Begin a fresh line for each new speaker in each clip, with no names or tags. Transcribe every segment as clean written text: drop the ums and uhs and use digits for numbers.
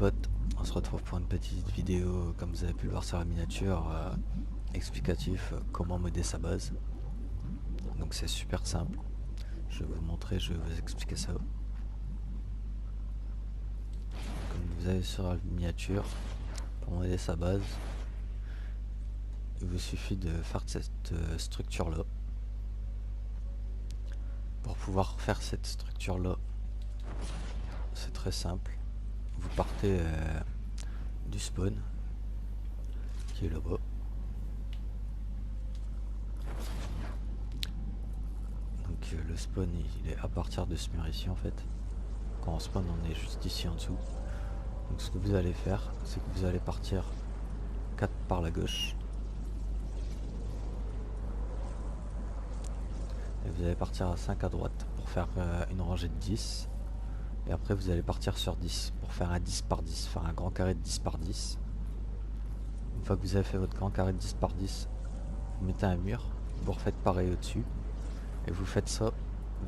potes, on se retrouve pour une petite vidéo comme vous avez pu le voir sur la miniature explicatif comment modder sa base. Donc c'est super simple, je vais vous montrer, je vais vous expliquer ça. Comme vous avez sur la miniature, pour modder sa base, il vous suffit de faire cette structure là. Pour pouvoir faire cette structure là, c'est très simple, vous partez du spawn qui est là-bas. Donc le spawn il est à partir de ce mur ici en fait. Quand on spawn on est juste ici en dessous. Donc ce que vous allez faire, c'est que vous allez partir 4 par la gauche. Et vous allez partir à 5 à droite pour faire une rangée de 10. Et après vous allez partir sur 10 pour faire un 10 par 10, faire un grand carré de 10 par 10. Une fois que vous avez fait votre grand carré de 10 par 10, vous mettez un mur, vous refaites pareil au-dessus. Et vous faites ça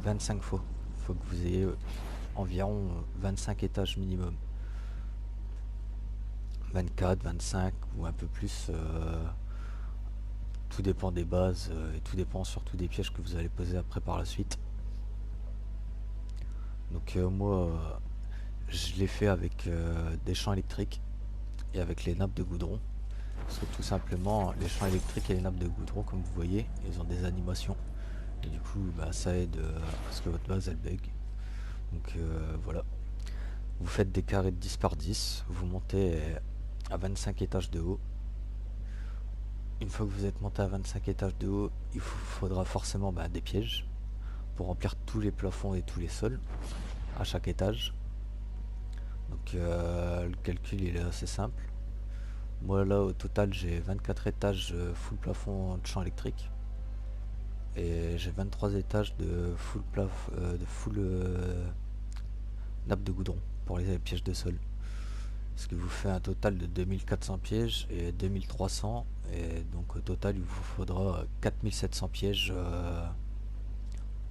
25 fois. Il faut que vous ayez environ 25 étages minimum. 24, 25 ou un peu plus. Tout dépend des bases et tout dépend surtout des pièges que vous allez poser après par la suite. Donc moi je l'ai fait avec des champs électriques et avec les nappes de goudron. Parce que tout simplement les champs électriques et les nappes de goudron, comme vous voyez, ils ont des animations. Et du coup bah, ça aide à ce que votre base elle bug. Donc voilà. Vous faites des carrés de 10 par 10, vous montez à 25 étages de haut. Une fois que vous êtes monté à 25 étages de haut, il vous faudra forcément des pièges pour remplir tous les plafonds et tous les sols à chaque étage. Donc le calcul il est assez simple. Moi là au total j'ai 24 étages full plafond de champ électrique. Et j'ai 23 étages de full nappe de goudron pour les pièges de sol. Ce qui vous fait un total de 2400 pièges et 2300, et donc au total il vous faudra 4700 pièges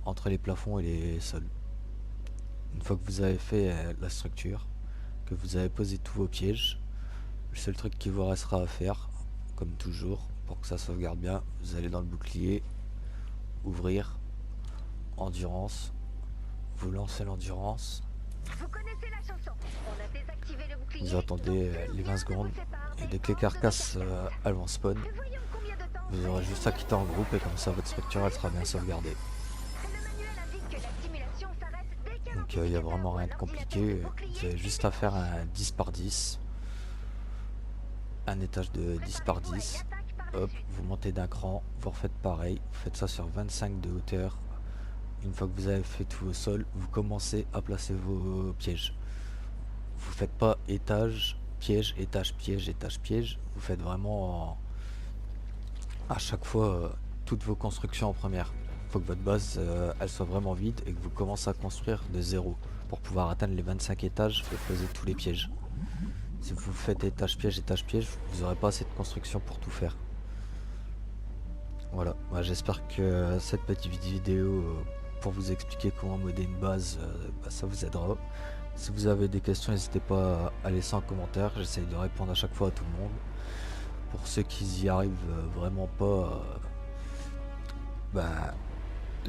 entre les plafonds et les sols. Une fois que vous avez fait la structure, que vous avez posé tous vos pièges, le seul truc qui vous restera à faire, comme toujours, pour que ça sauvegarde bien, vous allez dans le bouclier, ouvrir, endurance, vous lancez l'endurance.
Vous connaissez la chanson. On a désactivé le bouclier.
Vous attendez les 20 secondes et dès que les carcasses elles vont spawn,
Et voyons combien de temps
vous aurez juste à quitter en groupe et comme ça votre structure elle sera bien sauvegardée.
le manuel indique que la simulation s'arrête dès qu'un
Donc il n'y a vraiment rien de compliqué, vous avez juste à faire un 10 par 10, un étage de 10 par 10, hop, vous montez d'un cran, vous refaites pareil, vous faites ça sur 25 de hauteur. Une fois que vous avez fait tout au sol, vous commencez à placer vos pièges. Vous faites pas étage, piège, étage, piège, étage, piège, vous faites vraiment à chaque fois toutes vos constructions en première. Il faut que votre base elle soit vraiment vide et que vous commencez à construire de zéro pour pouvoir atteindre les 25 étages et poser tous les pièges. Si vous faites étage, piège, vous n'aurez pas assez de construction pour tout faire. Voilà, j'espère que cette petite vidéo pour vous expliquer comment modder une base, ça vous aidera. Si vous avez des questions, n'hésitez pas à laisser en commentaire, j'essaye de répondre à chaque fois à tout le monde. Pour ceux qui y arrivent vraiment pas,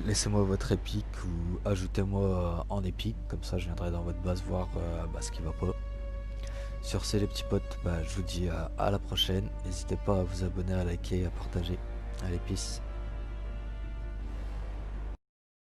laissez-moi votre épique ou ajoutez-moi en épique, comme ça je viendrai dans votre base voir ce qui va pas. Sur ce les petits potes, je vous dis à la prochaine, n'hésitez pas à vous abonner, à liker, à partager. Allez, peace.